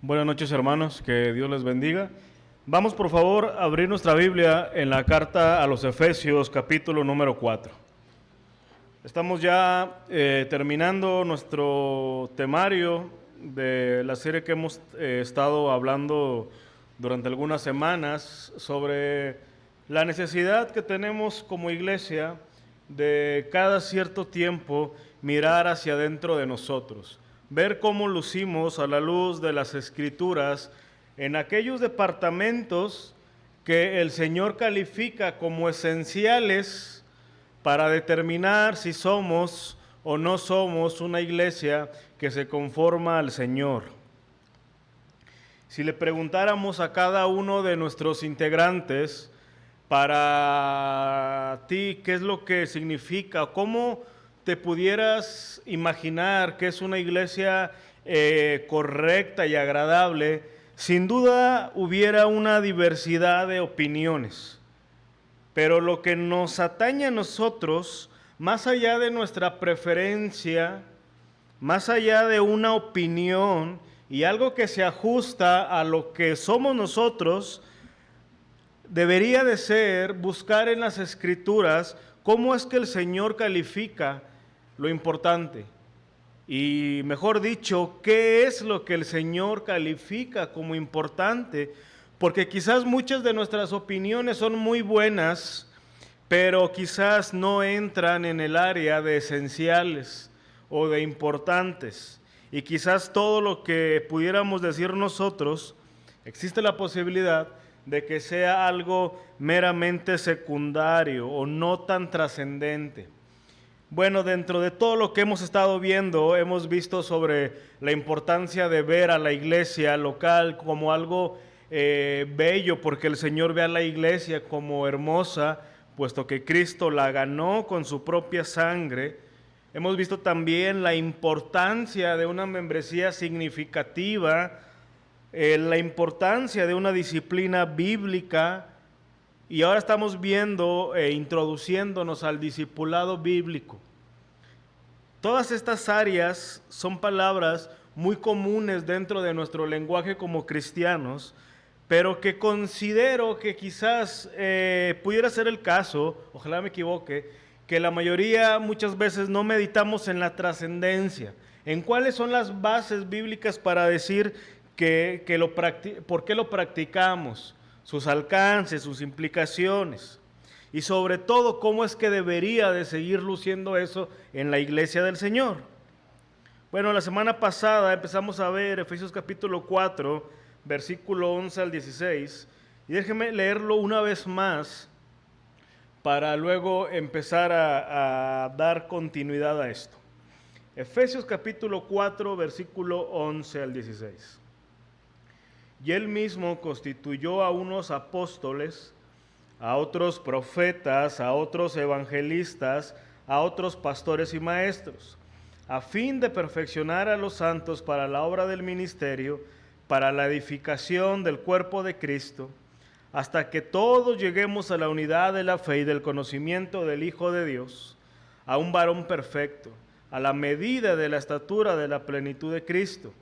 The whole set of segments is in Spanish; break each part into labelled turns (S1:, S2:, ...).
S1: Buenas noches, hermanos, que Dios les bendiga. Vamos, por favor, a abrir nuestra Biblia en la carta a los Efesios, capítulo número 4. Estamos ya terminando nuestro temario de la serie que hemos estado hablando durante algunas semanas sobre la necesidad que tenemos como iglesia de cada cierto tiempo mirar hacia adentro de nosotros, ver cómo lucimos a la luz de las Escrituras en aquellos departamentos que el Señor califica como esenciales para determinar si somos o no somos una iglesia que se conforma al Señor. Si le preguntáramos a cada uno de nuestros integrantes, para ti, ¿qué es lo que significa? ¿Cómo te pudieras imaginar que es una iglesia correcta y agradable? Sin duda hubiera una diversidad de opiniones, pero lo que nos atañe a nosotros, más allá de nuestra preferencia, más allá de una opinión y algo que se ajusta a lo que somos nosotros, debería de ser buscar en las Escrituras cómo es que el Señor califica lo importante. Y mejor dicho, ¿qué es lo que el Señor califica como importante? Porque quizás muchas de nuestras opiniones son muy buenas, pero quizás no entran en el área de esenciales o de importantes. Y quizás todo lo que pudiéramos decir nosotros, existe la posibilidad de que sea algo meramente secundario o no tan trascendente. Bueno, dentro de todo lo que hemos estado viendo, hemos visto sobre la importancia de ver a la iglesia local como algo bello, porque el Señor ve a la iglesia como hermosa, puesto que Cristo la ganó con su propia sangre. Hemos visto también la importancia de una membresía significativa, la importancia de una disciplina bíblica, y ahora estamos viendo introduciéndonos al discipulado bíblico. Todas estas áreas son palabras muy comunes dentro de nuestro lenguaje como cristianos, pero que considero que quizás pudiera ser el caso, ojalá me equivoque, que la mayoría muchas veces no meditamos en la trascendencia, en cuáles son las bases bíblicas para decir por qué lo practicamos, sus alcances, sus implicaciones, y sobre todo cómo es que debería de seguir luciendo eso en la iglesia del Señor. Bueno, la semana pasada empezamos a ver Efesios capítulo 4, versículo 11 al 16, y déjeme leerlo una vez más para luego empezar a dar continuidad a esto. Efesios capítulo 4, versículo 11 al 16. Y él mismo constituyó a unos apóstoles, a otros profetas, a otros evangelistas, a otros pastores y maestros, a fin de perfeccionar a los santos para la obra del ministerio, para la edificación del cuerpo de Cristo, hasta que todos lleguemos a la unidad de la fe y del conocimiento del Hijo de Dios, a un varón perfecto, a la medida de la estatura de la plenitud de Cristo,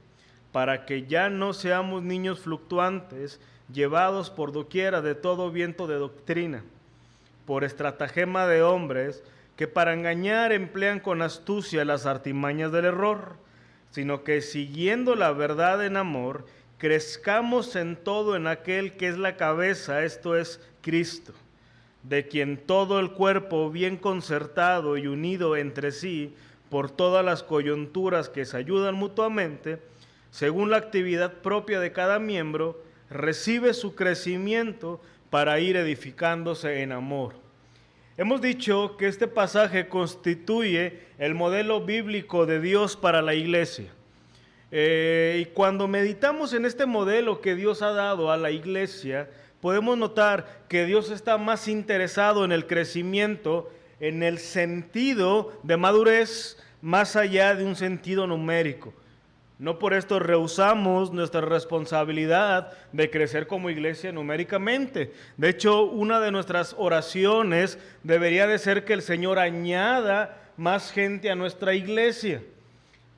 S1: para que ya no seamos niños fluctuantes, llevados por doquiera de todo viento de doctrina, por estratagema de hombres que para engañar emplean con astucia las artimañas del error, sino que siguiendo la verdad en amor, crezcamos en todo en aquel que es la cabeza, esto es Cristo, de quien todo el cuerpo bien concertado y unido entre sí por todas las coyunturas que se ayudan mutuamente, según la actividad propia de cada miembro, recibe su crecimiento para ir edificándose en amor. Hemos dicho que este pasaje constituye el modelo bíblico de Dios para la iglesia. Y cuando meditamos en este modelo que Dios ha dado a la iglesia, podemos notar que Dios está más interesado en el crecimiento, en el sentido de madurez, más allá de un sentido numérico. No por esto rehusamos nuestra responsabilidad de crecer como iglesia numéricamente. De hecho, una de nuestras oraciones debería de ser que el Señor añada más gente a nuestra iglesia.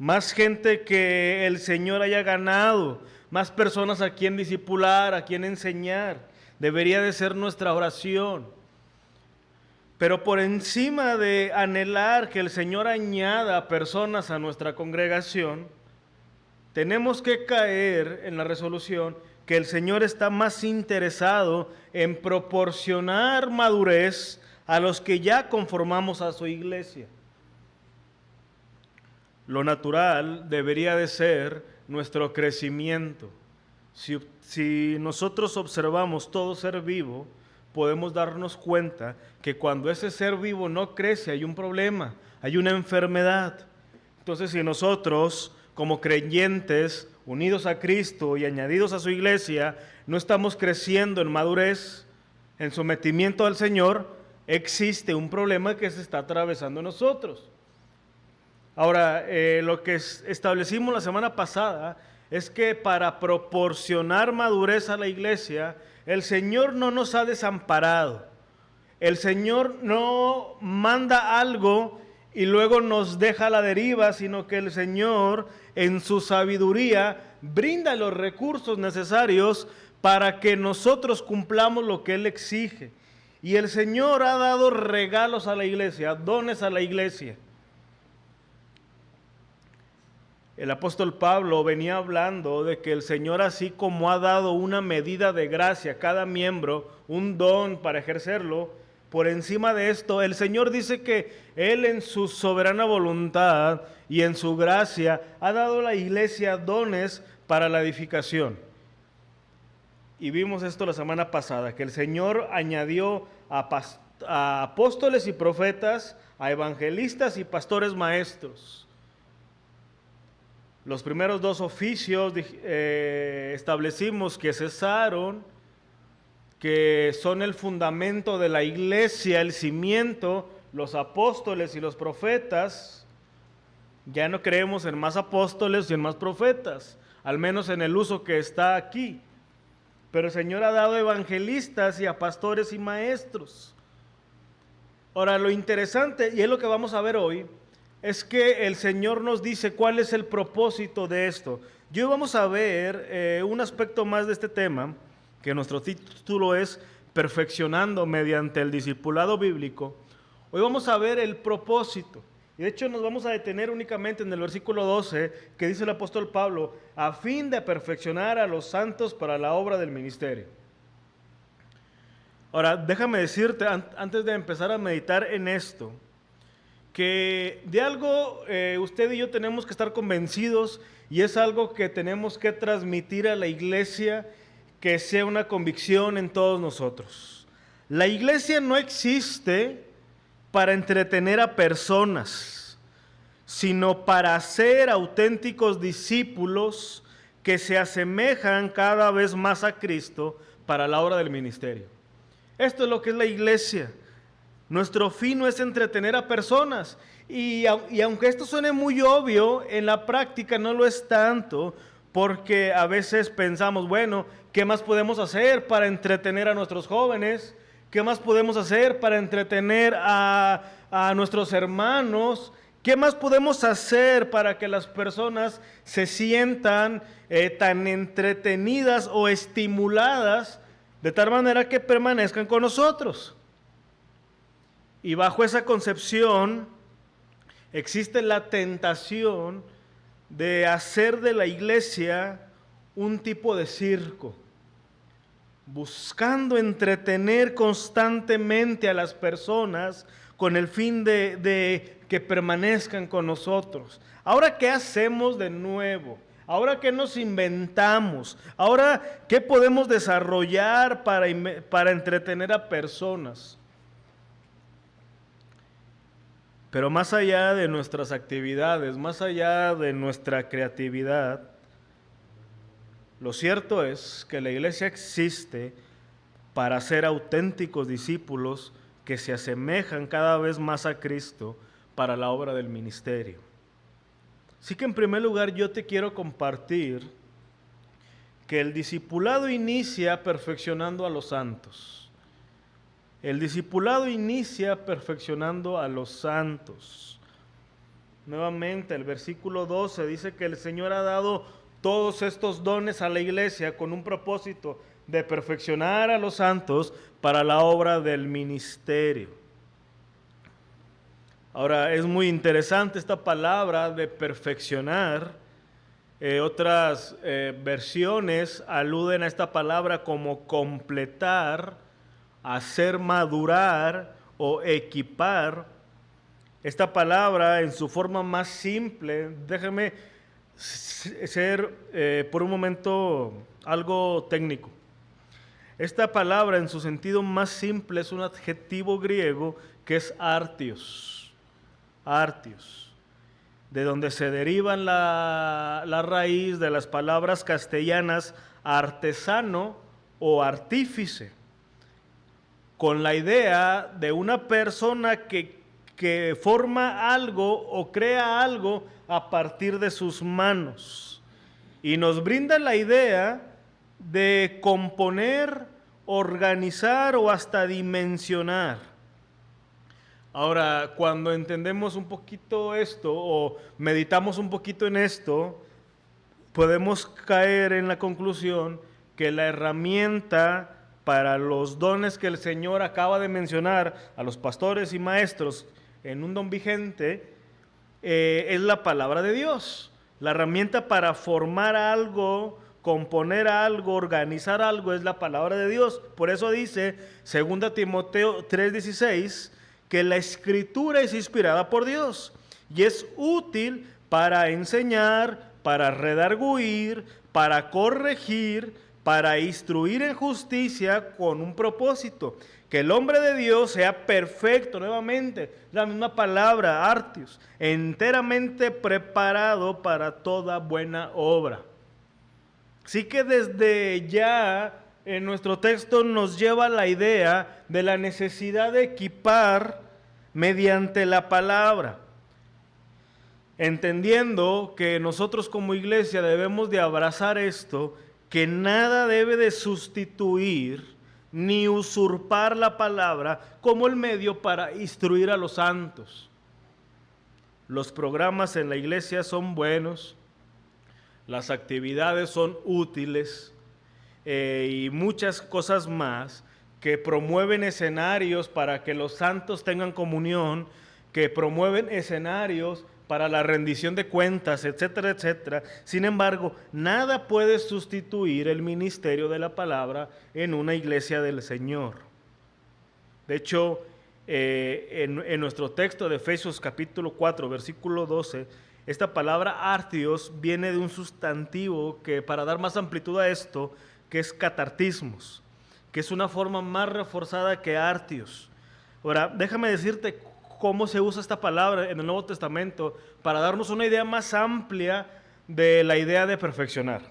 S1: más gente que el Señor haya ganado, más personas a quien discipular, a quien enseñar. Debería de ser nuestra oración. Pero por encima de anhelar que el Señor añada personas a nuestra congregación, tenemos que caer en la resolución que el Señor está más interesado en proporcionar madurez a los que ya conformamos a su iglesia. Lo natural debería de ser nuestro crecimiento. Si nosotros observamos todo ser vivo, podemos darnos cuenta que cuando ese ser vivo no crece hay un problema, hay una enfermedad. Entonces, si nosotros, como creyentes, unidos a Cristo y añadidos a su iglesia, no estamos creciendo en madurez, en sometimiento al Señor, existe un problema que se está atravesando en nosotros. Ahora, lo que establecimos la semana pasada es que para proporcionar madurez a la iglesia, el Señor no nos ha desamparado. El Señor no manda algo y luego nos deja a la deriva, sino que el Señor, en su sabiduría, brinda los recursos necesarios para que nosotros cumplamos lo que Él exige. Y el Señor ha dado regalos a la iglesia, dones a la iglesia. El apóstol Pablo venía hablando de que el Señor, así como ha dado una medida de gracia a cada miembro, un don para ejercerlo, por encima de esto, el Señor dice que Él en su soberana voluntad y en su gracia ha dado a la iglesia dones para la edificación. Y vimos esto la semana pasada, que el Señor añadió a apóstoles y profetas, a evangelistas y pastores maestros. Los primeros dos oficios establecimos que cesaron, que son el fundamento de la iglesia, el cimiento, los apóstoles y los profetas. Ya no creemos en más apóstoles y en más profetas, al menos en el uso que está aquí. Pero el Señor ha dado evangelistas y a pastores y maestros. Ahora, lo interesante, y es lo que vamos a ver hoy, es que el Señor nos dice cuál es el propósito de esto. Y hoy vamos a ver un aspecto más de este tema, que nuestro título es Perfeccionando mediante el discipulado bíblico. Hoy vamos a ver el propósito. Y de hecho nos vamos a detener únicamente en el versículo 12, que dice el apóstol Pablo, a fin de perfeccionar a los santos para la obra del ministerio. Ahora, déjame decirte, antes de empezar a meditar en esto, que de algo usted y yo tenemos que estar convencidos, y es algo que tenemos que transmitir a la iglesia, que sea una convicción en todos nosotros. La iglesia no existe para entretener a personas, sino para ser auténticos discípulos que se asemejan cada vez más a Cristo para la obra del ministerio. Esto es lo que es la iglesia. Nuestro fin no es entretener a personas, y aunque esto suene muy obvio, en la práctica no lo es tanto, porque a veces pensamos, bueno, ¿qué más podemos hacer para entretener a nuestros jóvenes? ¿Qué más podemos hacer para entretener a nuestros hermanos? ¿Qué más podemos hacer para que las personas se sientan tan entretenidas o estimuladas de tal manera que permanezcan con nosotros? Y bajo esa concepción existe la tentación de hacer de la iglesia un tipo de circo, buscando entretener constantemente a las personas con el fin de que permanezcan con nosotros. Ahora, ¿qué hacemos de nuevo? Ahora, ¿qué nos inventamos? Ahora, ¿qué podemos desarrollar para entretener a personas? Pero más allá de nuestras actividades, más allá de nuestra creatividad, lo cierto es que la iglesia existe para ser auténticos discípulos que se asemejan cada vez más a Cristo para la obra del ministerio. Así que en primer lugar yo te quiero compartir que el discipulado inicia perfeccionando a los santos. El discipulado inicia perfeccionando a los santos. Nuevamente, el versículo 12 dice que el Señor ha dado todos estos dones a la iglesia con un propósito de perfeccionar a los santos para la obra del ministerio. Ahora, es muy interesante esta palabra de perfeccionar. Otras versiones aluden a esta palabra como completar, hacer madurar o equipar. Esta palabra en su forma más simple, déjeme ser por un momento algo técnico. Esta palabra en su sentido más simple es un adjetivo griego que es artios, artios, de donde se derivan la raíz de las palabras castellanas artesano o artífice, con la idea de una persona que forma algo o crea algo a partir de sus manos. Y nos brinda la idea de componer, organizar o hasta dimensionar. Ahora, cuando entendemos un poquito esto o meditamos un poquito en esto, podemos caer en la conclusión que la herramienta para los dones que el Señor acaba de mencionar a los pastores y maestros en un don vigente, es la palabra de Dios. La herramienta para formar algo, componer algo, organizar algo es la palabra de Dios. Por eso dice 2 Timoteo 3:16 que la escritura es inspirada por Dios y es útil para enseñar, para redarguir, para corregir, para instruir en justicia con un propósito, que el hombre de Dios sea perfecto, nuevamente, la misma palabra, artios, enteramente preparado para toda buena obra. Así que desde ya en nuestro texto nos lleva la idea de la necesidad de equipar mediante la palabra, entendiendo que nosotros como iglesia debemos de abrazar esto, que nada debe de sustituir ni usurpar la palabra como el medio para instruir a los santos. Los programas en la iglesia son buenos, las actividades son útiles y muchas cosas más que promueven escenarios para que los santos tengan comunión, que promueven escenarios para la rendición de cuentas, etcétera, etcétera. Sin embargo, nada puede sustituir el ministerio de la palabra en una iglesia del Señor. De hecho, en nuestro texto de Efesios capítulo 4, versículo 12, esta palabra artios viene de un sustantivo que, para dar más amplitud a esto, que es catartismos, que es una forma más reforzada que artios. Ahora, déjame decirte cómo se usa esta palabra en el Nuevo Testamento para darnos una idea más amplia de la idea de perfeccionar.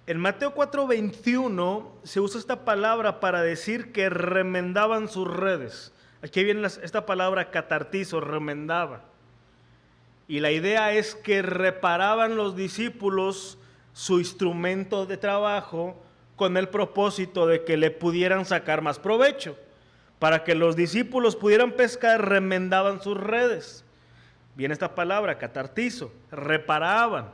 S1: En Mateo 4:21 se usa esta palabra para decir que remendaban sus redes. Aquí viene esta palabra catartizo, remendaba. Y la idea es que reparaban los discípulos su instrumento de trabajo con el propósito de que le pudieran sacar más provecho. Para que los discípulos pudieran pescar, remendaban sus redes. Viene esta palabra, catartizo, reparaban.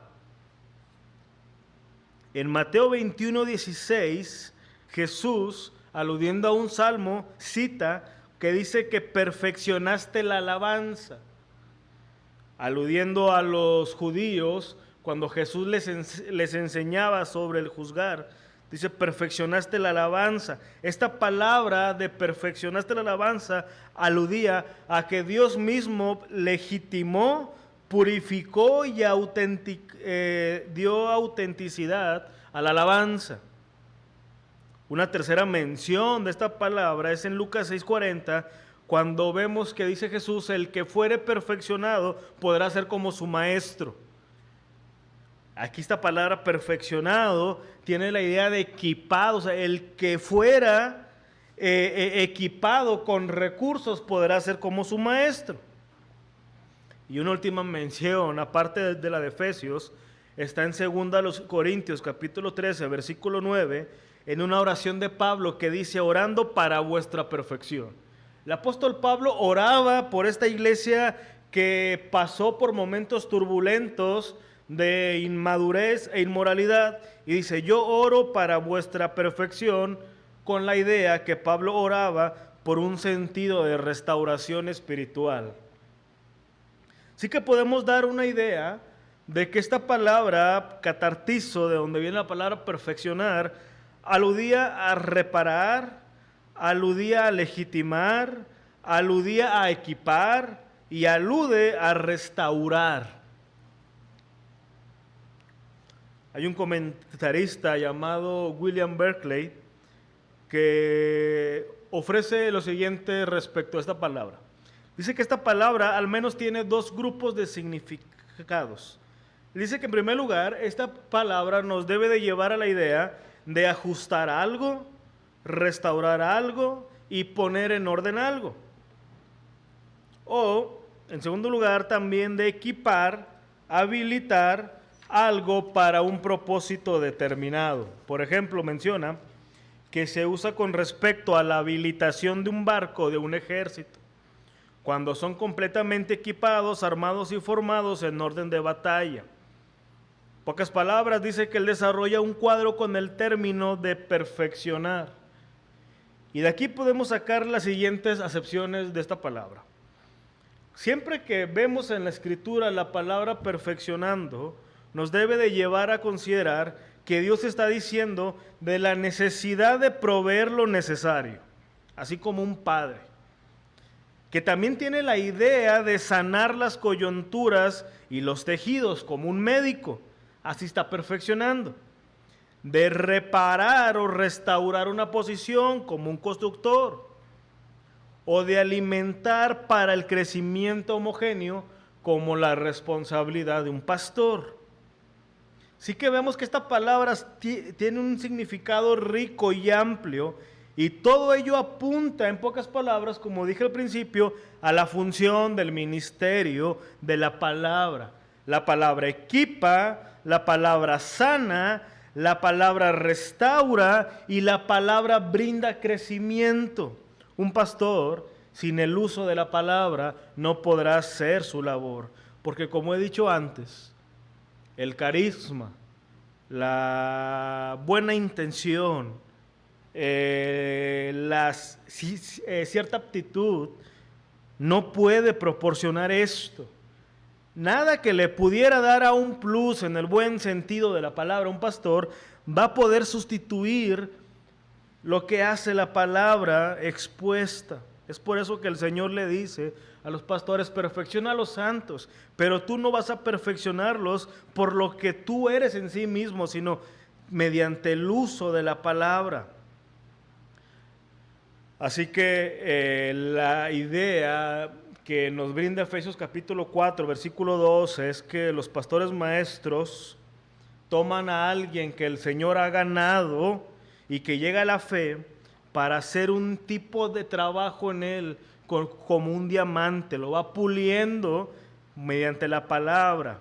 S1: En Mateo 21:16, Jesús, aludiendo a un salmo, cita que dice que perfeccionaste la alabanza. Aludiendo a los judíos, cuando Jesús les enseñaba sobre el juzgar, dice, perfeccionaste la alabanza. Esta palabra de perfeccionaste la alabanza aludía a que Dios mismo legitimó, purificó y dio autenticidad a la alabanza. Una tercera mención de esta palabra es en Lucas 6:40, cuando vemos que dice Jesús, el que fuere perfeccionado podrá ser como su maestro. Aquí esta palabra perfeccionado tiene la idea de equipado, o sea, el que fuera equipado con recursos podrá ser como su maestro. Y una última mención, aparte de la de Efesios, está en 2 Corintios capítulo 13, versículo 9, en una oración de Pablo que dice, orando para vuestra perfección. El apóstol Pablo oraba por esta iglesia que pasó por momentos turbulentos de inmadurez e inmoralidad, y dice: yo oro para vuestra perfección, con la idea que Pablo oraba por un sentido de restauración espiritual. Así que podemos dar una idea de que esta palabra catartizo, de donde viene la palabra perfeccionar, aludía a reparar, aludía a legitimar, aludía a equipar y alude a restaurar. Hay un comentarista llamado William Berkeley que ofrece lo siguiente respecto a esta palabra. Dice que esta palabra al menos tiene dos grupos de significados. Dice que en primer lugar, esta palabra nos debe de llevar a la idea de ajustar algo, restaurar algo y poner en orden algo. O, en segundo lugar, también de equipar, habilitar algo para un propósito determinado. Por ejemplo, menciona que se usa con respecto a la habilitación de un barco, de un ejército, cuando son completamente equipados, armados y formados en orden de batalla. Pocas palabras, dice que él desarrolla un cuadro con el término de perfeccionar. Y de aquí podemos sacar las siguientes acepciones de esta palabra. Siempre que vemos en la Escritura la palabra perfeccionando, nos debe de llevar a considerar que Dios está diciendo de la necesidad de proveer lo necesario, así como un padre, que también tiene la idea de sanar las coyunturas y los tejidos como un médico, así está perfeccionando, de reparar o restaurar una posición como un constructor, o de alimentar para el crecimiento homogéneo como la responsabilidad de un pastor. Sí que vemos que esta palabra tiene un significado rico y amplio, y todo ello apunta, en pocas palabras, como dije al principio, a la función del ministerio de la palabra. La palabra equipa, la palabra sana, la palabra restaura y la palabra brinda crecimiento. Un pastor, sin el uso de la palabra, no podrá hacer su labor, porque como he dicho antes, el carisma, la buena intención, cierta aptitud no puede proporcionar esto. Nada que le pudiera dar a un plus en el buen sentido de la palabra un pastor va a poder sustituir lo que hace la palabra expuesta. Es por eso que el Señor le dice a los pastores: perfecciona a los santos, pero tú no vas a perfeccionarlos por lo que tú eres en sí mismo, sino mediante el uso de la palabra. Así que la idea que nos brinda Efesios capítulo 4, versículo 12, es que los pastores maestros toman a alguien que el Señor ha ganado y que llega a la fe para hacer un tipo de trabajo en él como un diamante, lo va puliendo mediante la palabra.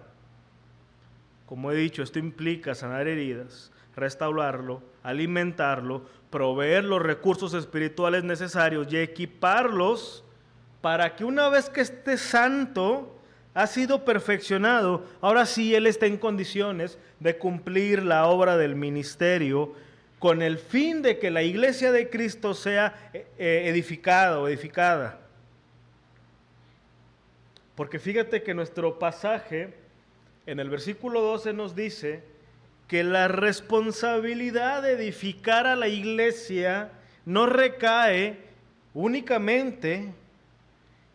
S1: Como he dicho, esto implica sanar heridas, restaurarlo, alimentarlo, proveer los recursos espirituales necesarios y equiparlos para que una vez que esté santo, ha sido perfeccionado, ahora sí él está en condiciones de cumplir la obra del ministerio con el fin de que la iglesia de Cristo sea edificada o edificada. Porque fíjate que nuestro pasaje en el versículo 12 nos dice que la responsabilidad de edificar a la iglesia no recae únicamente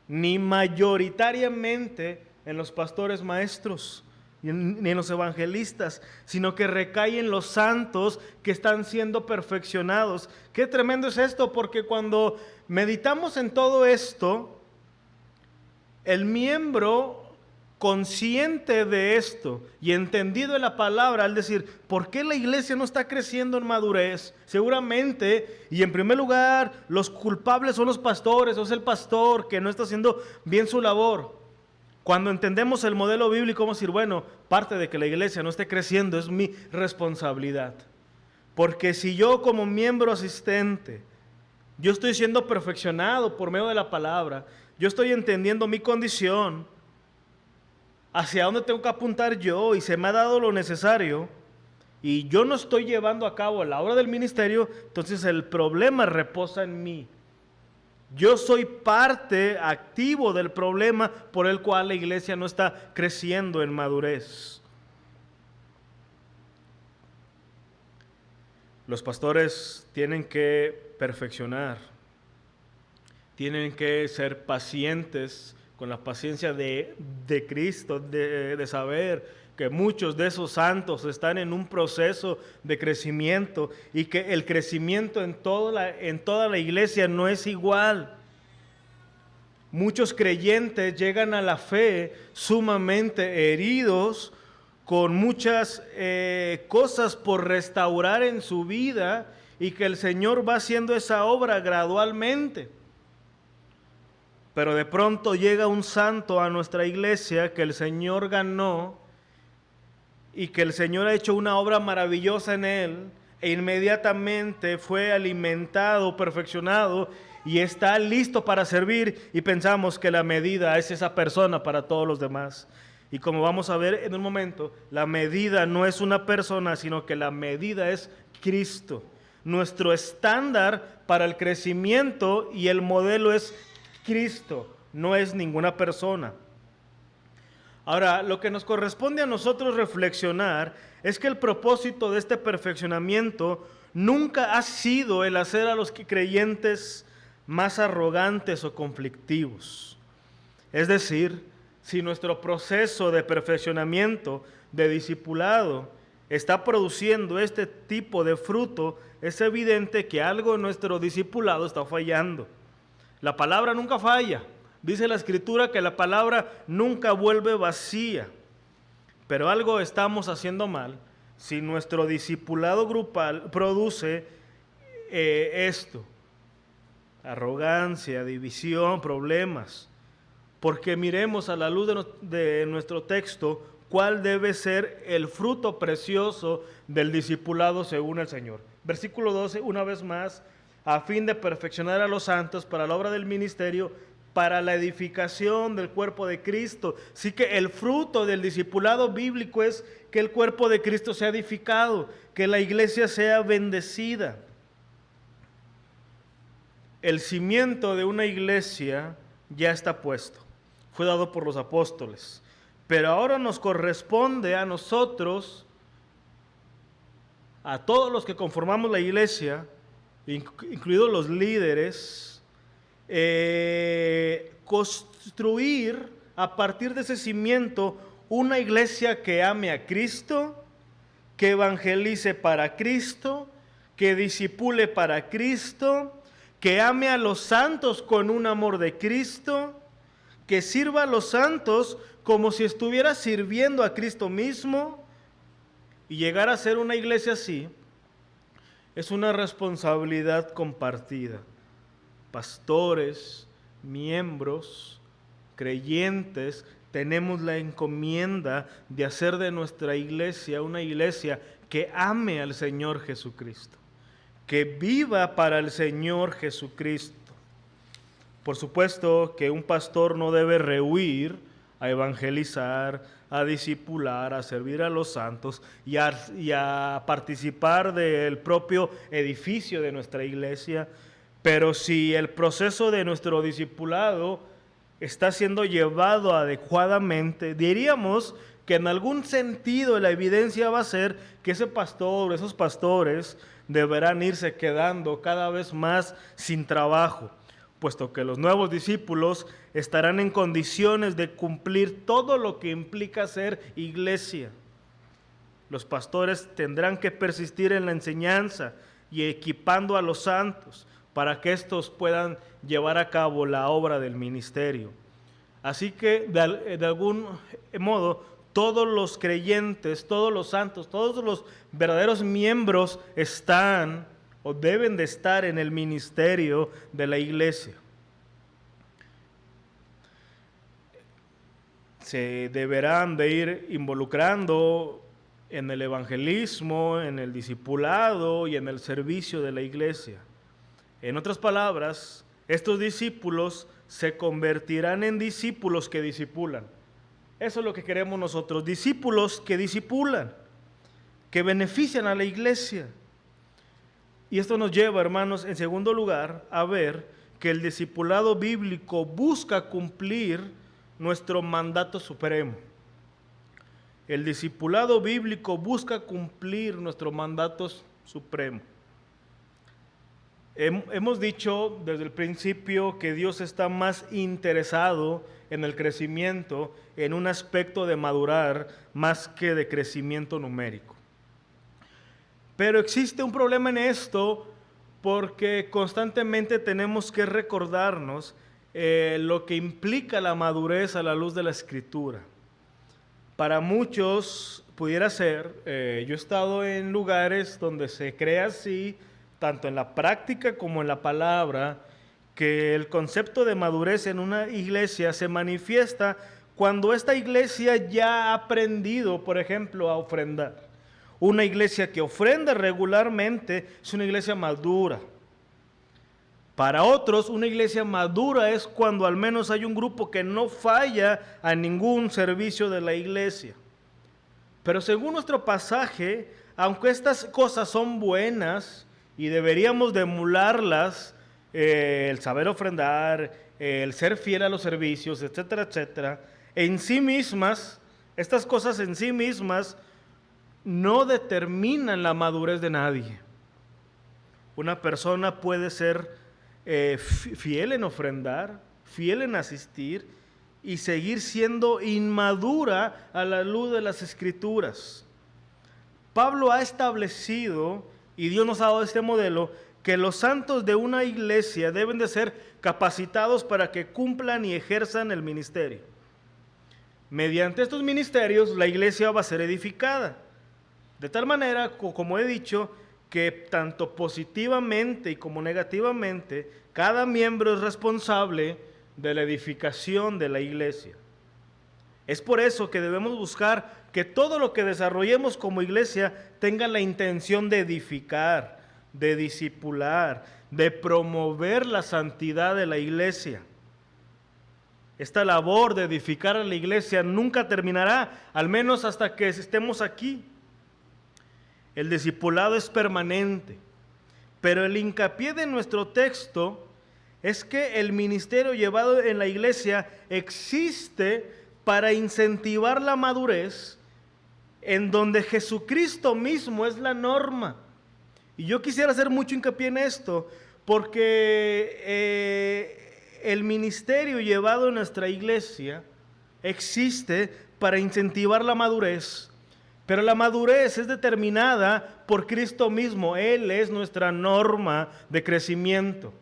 S1: ni mayoritariamente en los pastores maestros ni en los evangelistas, sino que recae en los santos que están siendo perfeccionados. Qué tremendo es esto, porque cuando meditamos en todo esto, el miembro consciente de esto y entendido de la palabra, al decir, ¿por qué la iglesia no está creciendo en madurez? Seguramente, y en primer lugar, los culpables son los pastores, o es el pastor que no está haciendo bien su labor. Cuando entendemos el modelo bíblico, vamos a decir, bueno, parte de que la iglesia no esté creciendo es mi responsabilidad. Porque si yo como miembro asistente Yo estoy siendo perfeccionado por medio de la palabra. Yo estoy entendiendo mi condición, hacia dónde tengo que apuntar yo, y se me ha dado lo necesario, y yo no estoy llevando a cabo la obra del ministerio, entonces el problema reposa en mí. Yo soy parte activo del problema por el cual la iglesia no está creciendo en madurez. Los pastores tienen que perfeccionar, tienen que ser pacientes con la paciencia de Cristo, de saber que muchos de esos santos están en un proceso de crecimiento y que el crecimiento en toda la iglesia no es igual. Muchos creyentes llegan a la fe sumamente heridos, con muchas cosas por restaurar en su vida, y que el Señor va haciendo esa obra gradualmente. Pero de pronto llega un santo a nuestra iglesia que el Señor ganó y que el Señor ha hecho una obra maravillosa en él, e inmediatamente fue alimentado, perfeccionado y está listo para servir, y pensamos que la medida es esa persona para todos los demás. Y como vamos a ver en un momento, la medida no es una persona, sino que la medida es Cristo. Nuestro estándar para el crecimiento y el modelo es Cristo, no es ninguna persona. Ahora, lo que nos corresponde a nosotros reflexionar es que el propósito de este perfeccionamiento nunca ha sido el hacer a los creyentes más arrogantes o conflictivos. Es decir, si nuestro proceso de perfeccionamiento, de discipulado, está produciendo este tipo de fruto, es evidente que algo en nuestro discipulado está fallando. La palabra nunca falla. Dice la Escritura que la palabra nunca vuelve vacía. Pero algo estamos haciendo mal si nuestro discipulado grupal produce esto: arrogancia, división, problemas. Porque miremos a la luz de nuestro texto cuál debe ser el fruto precioso del discipulado según el Señor. Versículo 12, una vez más: a fin de perfeccionar a los santos para la obra del ministerio, para la edificación del cuerpo de Cristo. Así que el fruto del discipulado bíblico es que el cuerpo de Cristo sea edificado, que la iglesia sea bendecida. El cimiento de una iglesia ya está puesto, fue dado por los apóstoles, pero ahora nos corresponde a nosotros, a todos los que conformamos la iglesia, incluidos los líderes, construir a partir de ese cimiento una iglesia que ame a Cristo, que evangelice para Cristo, que discipule para Cristo, que ame a los santos con un amor de Cristo, que sirva a los santos como si estuviera sirviendo a Cristo mismo. Y llegar a ser una iglesia así es una responsabilidad compartida. Pastores, miembros, creyentes, tenemos la encomienda de hacer de nuestra iglesia una iglesia que ame al Señor Jesucristo, que viva para el Señor Jesucristo. Por supuesto que un pastor no debe rehuir a evangelizar, a discipular, a servir a los santos y a participar del propio edificio de nuestra iglesia. Pero si el proceso de nuestro discipulado está siendo llevado adecuadamente, diríamos que en algún sentido la evidencia va a ser que ese pastor, esos pastores, deberán irse quedando cada vez más sin trabajo, puesto que los nuevos discípulos estarán en condiciones de cumplir todo lo que implica ser iglesia. Los pastores tendrán que persistir en la enseñanza y equipando a los santos para que éstos puedan llevar a cabo la obra del ministerio. Así que, de algún modo, todos los creyentes, todos los santos, todos los verdaderos miembros están o deben de estar en el ministerio de la iglesia. Se deberán de ir involucrando en el evangelismo, en el discipulado y en el servicio de la iglesia. En otras palabras, estos discípulos se convertirán en discípulos que discipulan. Eso es lo que queremos nosotros, discípulos que discipulan, que benefician a la iglesia. Y esto nos lleva, hermanos, en segundo lugar, a ver que el discipulado bíblico busca cumplir nuestro mandato supremo. El discipulado bíblico busca cumplir nuestro mandato supremo. Hemos dicho desde el principio que Dios está más interesado en el crecimiento, en un aspecto de madurar, más que de crecimiento numérico. Pero existe un problema en esto porque constantemente tenemos que recordarnos lo que implica la madurez a la luz de la Escritura. Para muchos pudiera ser, yo he estado en lugares donde se cree así, tanto en la práctica como en la palabra, que el concepto de madurez en una iglesia se manifiesta cuando esta iglesia ya ha aprendido, por ejemplo, a ofrendar. Una iglesia que ofrenda regularmente es una iglesia madura. Para otros, una iglesia madura es cuando al menos hay un grupo que no falla a ningún servicio de la iglesia. Pero según nuestro pasaje, aunque estas cosas son buenas y deberíamos de emularlas, el saber ofrendar, el ser fiel a los servicios, etcétera, etcétera, en sí mismas, estas cosas en sí mismas no determinan la madurez de nadie. Una persona puede ser fiel en ofrendar, fiel en asistir y seguir siendo inmadura a la luz de las Escrituras. Pablo ha establecido, y Dios nos ha dado este modelo, que los santos de una iglesia deben de ser capacitados para que cumplan y ejerzan el ministerio. Mediante estos ministerios la iglesia va a ser edificada. De tal manera, como he dicho, que tanto positivamente y como negativamente, cada miembro es responsable de la edificación de la iglesia. Es por eso que debemos buscar que todo lo que desarrollemos como iglesia tenga la intención de edificar, de discipular, de promover la santidad de la iglesia. Esta labor de edificar a la iglesia nunca terminará, al menos hasta que estemos aquí. El discipulado es permanente, pero el hincapié de nuestro texto es que el ministerio llevado en la iglesia existe para incentivar la madurez, en donde Jesucristo mismo es la norma. Y yo quisiera hacer mucho hincapié en esto, porque el ministerio llevado en nuestra iglesia existe para incentivar la madurez. Pero la madurez es determinada por Cristo mismo. Él es nuestra norma de crecimiento.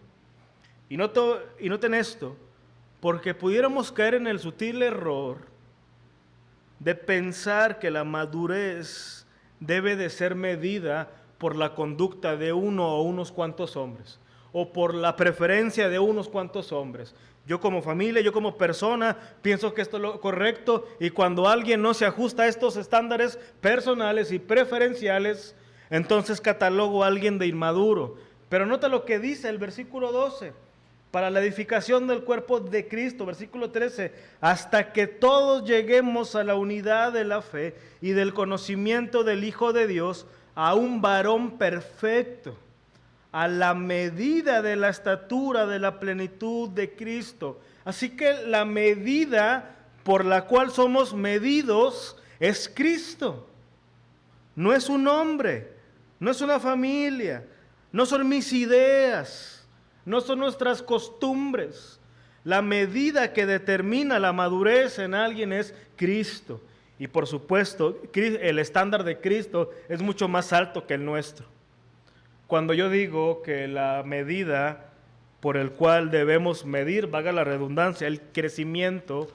S1: Y noten esto, porque pudiéramos caer en el sutil error de pensar que la madurez debe de ser medida por la conducta de uno o unos cuantos hombres, o por la preferencia de unos cuantos hombres. Yo como familia, yo como persona, pienso que esto es lo correcto, y cuando alguien no se ajusta a estos estándares personales y preferenciales, entonces catalogo a alguien de inmaduro. Pero nota lo que dice el versículo 12, para la edificación del cuerpo de Cristo, versículo 13, hasta que todos lleguemos a la unidad de la fe y del conocimiento del Hijo de Dios, a un varón perfecto, a la medida de la estatura de la plenitud de Cristo. Así que la medida por la cual somos medidos es Cristo. No es un hombre, no es una familia, no son mis ideas, no son nuestras costumbres. La medida que determina la madurez en alguien es Cristo. Y por supuesto, el estándar de Cristo es mucho más alto que el nuestro. Cuando yo digo que la medida por el cual debemos medir, valga la redundancia, el crecimiento,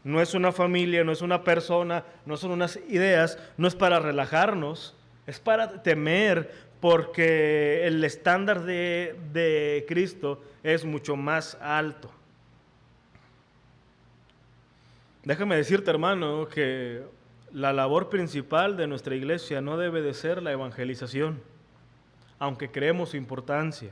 S1: no es una familia, no es una persona, no son unas ideas, no es para relajarnos, es para temer, porque el estándar de Cristo es mucho más alto. Déjame decirte, hermano, que la labor principal de nuestra iglesia no debe de ser la evangelización, aunque creemos su importancia.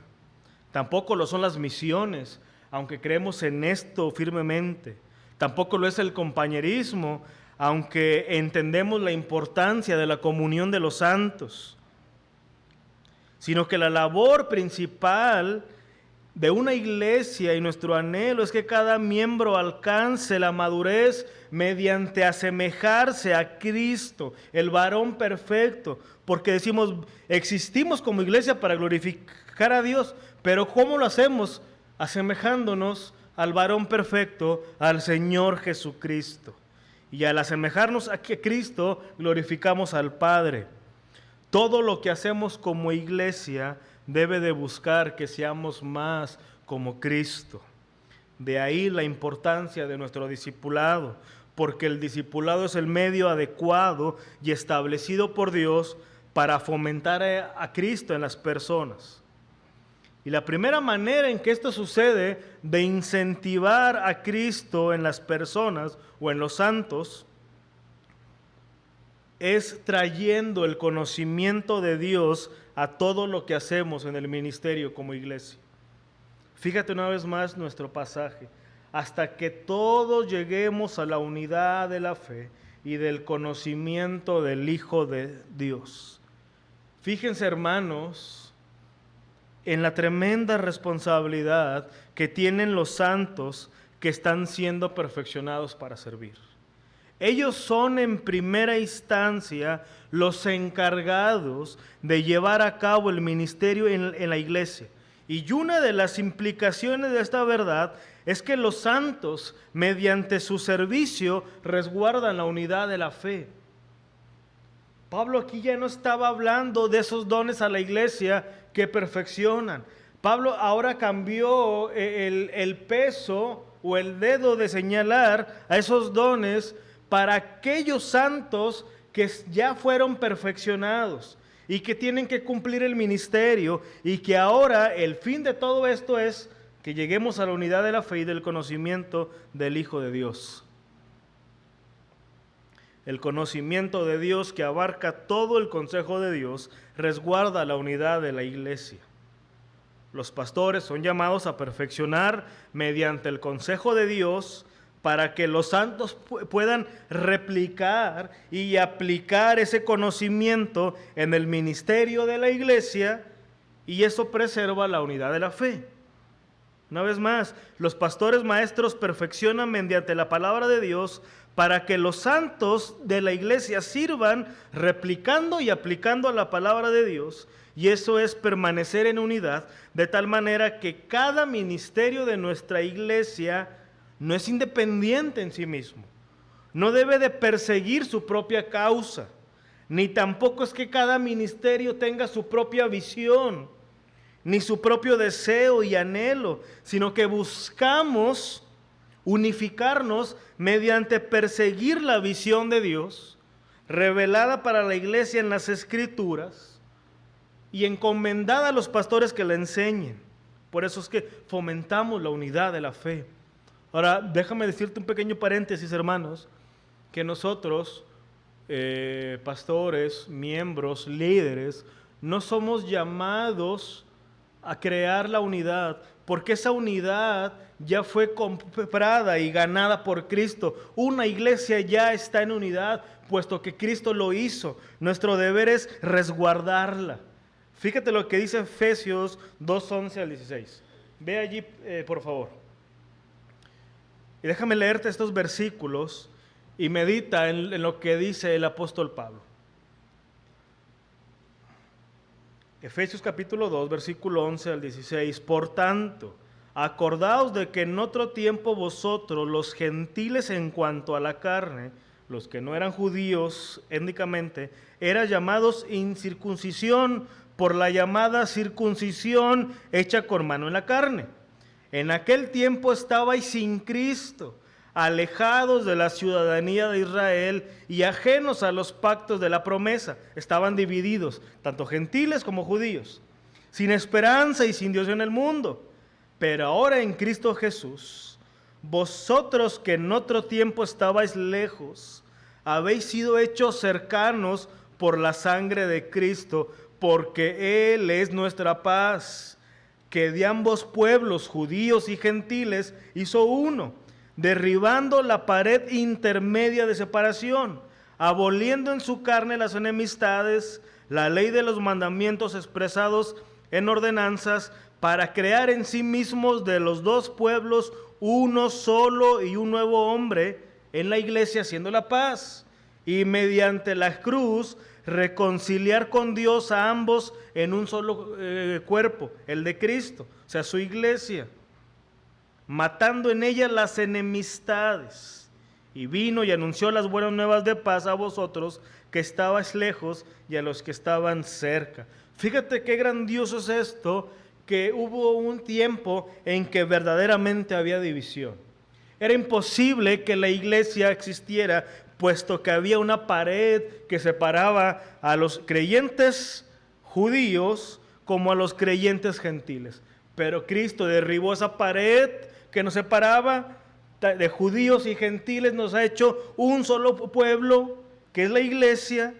S1: Tampoco lo son las misiones, aunque creemos en esto firmemente. Tampoco lo es el compañerismo, aunque entendemos la importancia de la comunión de los santos. Sino que la labor principal de una iglesia y nuestro anhelo es que cada miembro alcance la madurez mediante asemejarse a Cristo, el varón perfecto, porque decimos, existimos como iglesia para glorificar a Dios, pero ¿cómo lo hacemos? Asemejándonos al varón perfecto, al Señor Jesucristo. Y al asemejarnos a Cristo, glorificamos al Padre. Todo lo que hacemos como iglesia debe de buscar que seamos más como Cristo. De ahí la importancia de nuestro discipulado, porque el discipulado es el medio adecuado y establecido por Dios para fomentar a Cristo en las personas. Y la primera manera en que esto sucede, de incentivar a Cristo en las personas o en los santos, es trayendo el conocimiento de Dios a todo lo que hacemos en el ministerio como iglesia. Fíjate una vez más nuestro pasaje. Hasta que todos lleguemos a la unidad de la fe y del conocimiento del Hijo de Dios. Fíjense, hermanos, en la tremenda responsabilidad que tienen los santos que están siendo perfeccionados para servir. Ellos son en primera instancia los encargados de llevar a cabo el ministerio en la iglesia. Y una de las implicaciones de esta verdad es que los santos, mediante su servicio, resguardan la unidad de la fe. Pablo aquí ya no estaba hablando de esos dones a la iglesia que perfeccionan. Pablo ahora cambió el peso o el dedo de señalar a esos dones para aquellos santos que ya fueron perfeccionados y que tienen que cumplir el ministerio, y que ahora el fin de todo esto es que lleguemos a la unidad de la fe y del conocimiento del Hijo de Dios. El conocimiento de Dios, que abarca todo el consejo de Dios, resguarda la unidad de la iglesia. Los pastores son llamados a perfeccionar mediante el consejo de Dios, para que los santos puedan replicar y aplicar ese conocimiento en el ministerio de la iglesia, y eso preserva la unidad de la fe. Una vez más, los pastores maestros perfeccionan mediante la palabra de Dios para que los santos de la iglesia sirvan replicando y aplicando la palabra de Dios, y eso es permanecer en unidad, de tal manera que cada ministerio de nuestra iglesia no es independiente en sí mismo, no debe de perseguir su propia causa, ni tampoco es que cada ministerio tenga su propia visión, ni su propio deseo y anhelo, sino que buscamos unificarnos mediante perseguir la visión de Dios, revelada para la iglesia en las Escrituras y encomendada a los pastores que la enseñen. Por eso es que fomentamos la unidad de la fe. Ahora, déjame decirte un pequeño paréntesis, hermanos, que nosotros, pastores, miembros, líderes, no somos llamados a crear la unidad, porque esa unidad ya fue comprada y ganada por Cristo. Una iglesia ya está en unidad, puesto que Cristo lo hizo. Nuestro deber es resguardarla. Fíjate lo que dice Efesios 2:11 al 16. Ve allí, por favor. Y déjame leerte estos versículos y medita en lo que dice el apóstol Pablo. Efesios capítulo 2, versículo 11 al 16. Por tanto, acordaos de que en otro tiempo vosotros, los gentiles en cuanto a la carne, los que no eran judíos étnicamente, eran llamados incircuncisión por la llamada circuncisión hecha con mano en la carne. En aquel tiempo estabais sin Cristo, alejados de la ciudadanía de Israel y ajenos a los pactos de la promesa. Estaban divididos, tanto gentiles como judíos, sin esperanza y sin Dios en el mundo. Pero ahora en Cristo Jesús, vosotros que en otro tiempo estabais lejos, habéis sido hechos cercanos por la sangre de Cristo, porque Él es nuestra paz, que de ambos pueblos, judíos y gentiles, hizo uno, derribando la pared intermedia de separación, aboliendo en su carne las enemistades, la ley de los mandamientos expresados en ordenanzas, para crear en sí mismos de los dos pueblos uno solo y un nuevo hombre en la iglesia, haciendo la paz, y mediante la cruz reconciliar con Dios a ambos en un solo cuerpo, el de Cristo, o sea, su iglesia, matando en ella las enemistades. Y vino y anunció las buenas nuevas de paz a vosotros que estabais lejos y a los que estaban cerca. Fíjate qué grandioso es esto, que hubo un tiempo en que verdaderamente había división. Era imposible que la iglesia existiera, puesto que había una pared que separaba a los creyentes judíos como a los creyentes gentiles. Pero Cristo derribó esa pared que nos separaba de judíos y gentiles, nos ha hecho un solo pueblo, que es la iglesia,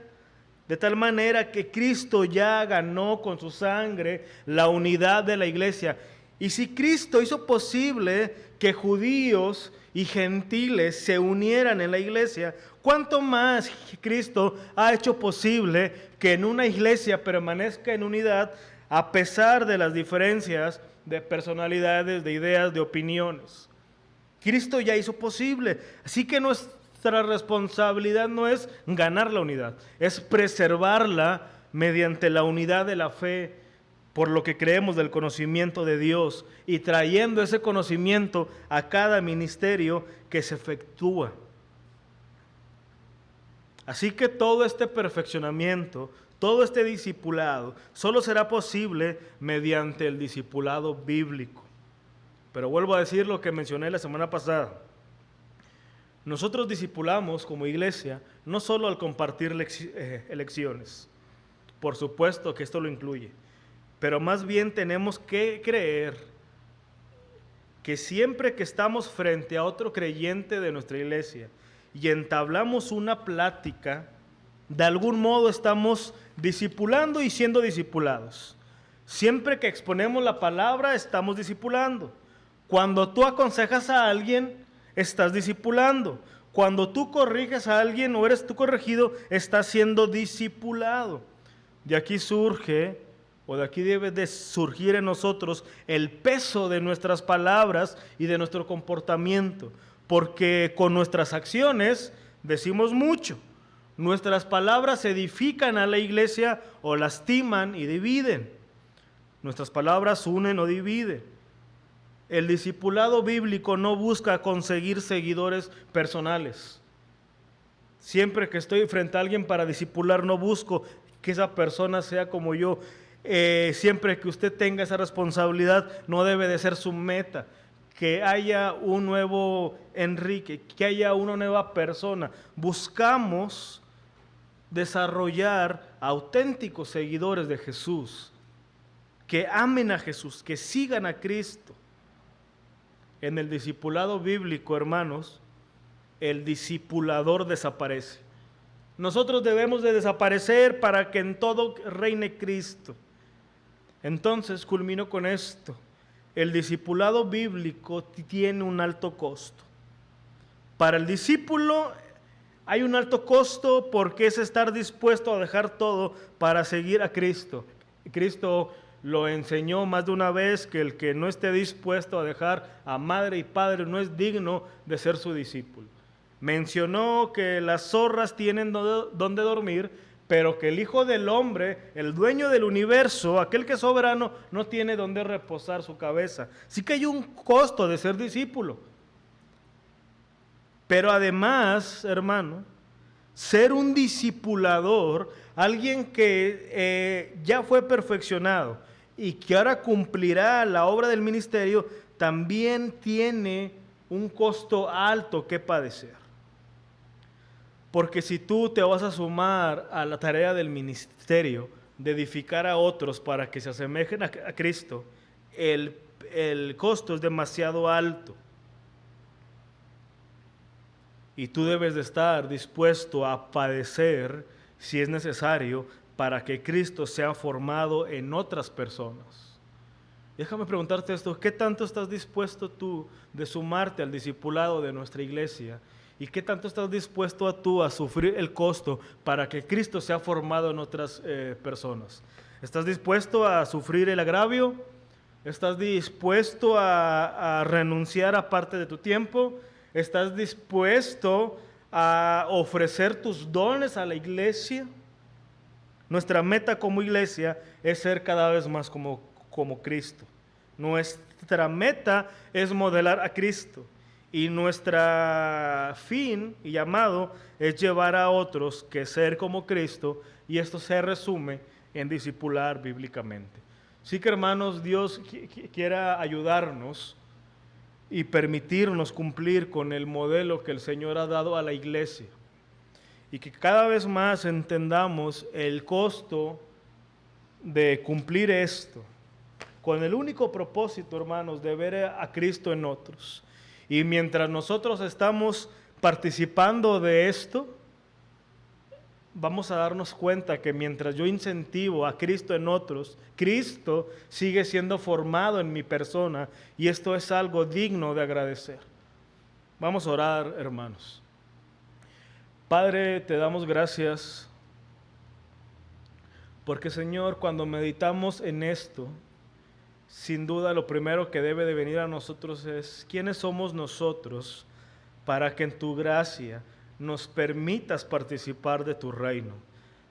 S1: de tal manera que Cristo ya ganó con su sangre la unidad de la iglesia. Y si Cristo hizo posible que judíos y gentiles se unieran en la iglesia, ¿cuánto más Cristo ha hecho posible que en una iglesia permanezca en unidad a pesar de las diferencias de personalidades, de ideas, de opiniones? Cristo ya hizo posible. Así que nuestra responsabilidad no es ganar la unidad, es preservarla mediante la unidad de la fe, por lo que creemos del conocimiento de Dios, y trayendo ese conocimiento a cada ministerio que se efectúa. Así que todo este perfeccionamiento, todo este discipulado, solo será posible mediante el discipulado bíblico. Pero vuelvo a decir lo que mencioné la semana pasada. Nosotros discipulamos como iglesia no solo al compartir lecciones, por supuesto que esto lo incluye, pero más bien tenemos que creer que siempre que estamos frente a otro creyente de nuestra iglesia y entablamos una plática, de algún modo estamos discipulando y siendo discipulados. Siempre que exponemos la palabra, estamos discipulando. Cuando tú aconsejas a alguien, estás discipulando. Cuando tú corriges a alguien o eres tú corregido, estás siendo discipulado. De aquí surge, o de aquí debe de surgir en nosotros el peso de nuestras palabras y de nuestro comportamiento, porque con nuestras acciones decimos mucho. Nuestras palabras edifican a la iglesia o lastiman y dividen. Nuestras palabras unen o dividen. El discipulado bíblico no busca conseguir seguidores personales. Siempre que estoy frente a alguien para discipular, no busco que esa persona sea como yo. Siempre que usted tenga esa responsabilidad, no debe de ser su meta. Que haya un nuevo Enrique, que haya una nueva persona. Buscamos desarrollar auténticos seguidores de Jesús, que amen a Jesús, que sigan a Cristo. En el discipulado bíblico, hermanos, el discipulador desaparece. Nosotros debemos de desaparecer para que en todo reine Cristo. Entonces, culmino con esto. El discipulado bíblico tiene un alto costo. Para el discípulo hay un alto costo porque es estar dispuesto a dejar todo para seguir a Cristo. Cristo lo enseñó más de una vez, que el que no esté dispuesto a dejar a madre y padre no es digno de ser su discípulo. Mencionó que las zorras tienen donde dormir, pero que el Hijo del Hombre, el dueño del universo, aquel que es soberano, no tiene donde reposar su cabeza. Sí que hay un costo de ser discípulo. Pero además, hermano, ser un discipulador, alguien que ya fue perfeccionado y que ahora cumplirá la obra del ministerio, también tiene un costo alto que padecer. Porque si tú te vas a sumar a la tarea del ministerio, de edificar a otros para que se asemejen a Cristo, el costo es demasiado alto. Y tú debes de estar dispuesto a padecer, si es necesario, para que Cristo sea formado en otras personas. Déjame preguntarte esto, ¿qué tanto estás dispuesto tú de sumarte al discipulado de nuestra iglesia? ¿Y qué tanto estás dispuesto tú a sufrir el costo para que Cristo sea formado en otras personas? ¿Estás dispuesto a sufrir el agravio? ¿Estás dispuesto a renunciar a parte de tu tiempo? ¿Estás dispuesto a ofrecer tus dones a la iglesia? Nuestra meta como iglesia es ser cada vez más como Cristo. Nuestra meta es modelar a Cristo. Y nuestra fin y llamado es llevar a otros que ser como Cristo, y esto se resume en discipular bíblicamente. Sí que, hermanos, Dios quiera ayudarnos y permitirnos cumplir con el modelo que el Señor ha dado a la iglesia, y que cada vez más entendamos el costo de cumplir esto, con el único propósito, hermanos, de ver a Cristo en otros. Y mientras nosotros estamos participando de esto, vamos a darnos cuenta que mientras yo incentivo a Cristo en otros, Cristo sigue siendo formado en mi persona, y esto es algo digno de agradecer. Vamos a orar, hermanos. Padre, te damos gracias porque, Señor, cuando meditamos en esto, sin duda lo primero que debe de venir a nosotros es ¿quiénes somos nosotros para que en tu gracia nos permitas participar de tu reino?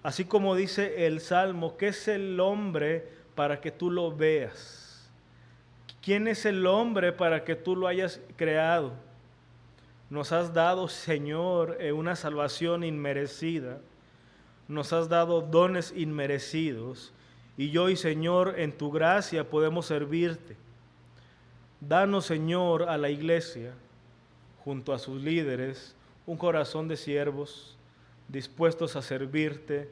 S1: Así como dice el Salmo, ¿qué es el hombre para que tú lo veas? ¿Quién es el hombre para que tú lo hayas creado? Nos has dado, Señor, una salvación inmerecida. Nos has dado dones inmerecidos. Y yo, Señor, en tu gracia podemos servirte. Danos, Señor, a la iglesia, junto a sus líderes, un corazón de siervos, dispuestos a servirte,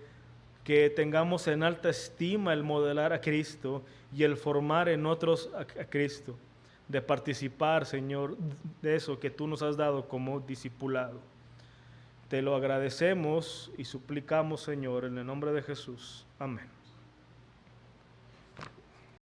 S1: que tengamos en alta estima el modelar a Cristo y el formar en otros a Cristo, de participar, Señor, de eso que tú nos has dado como discipulado. Te lo agradecemos y suplicamos, Señor, en el nombre de Jesús. Amén.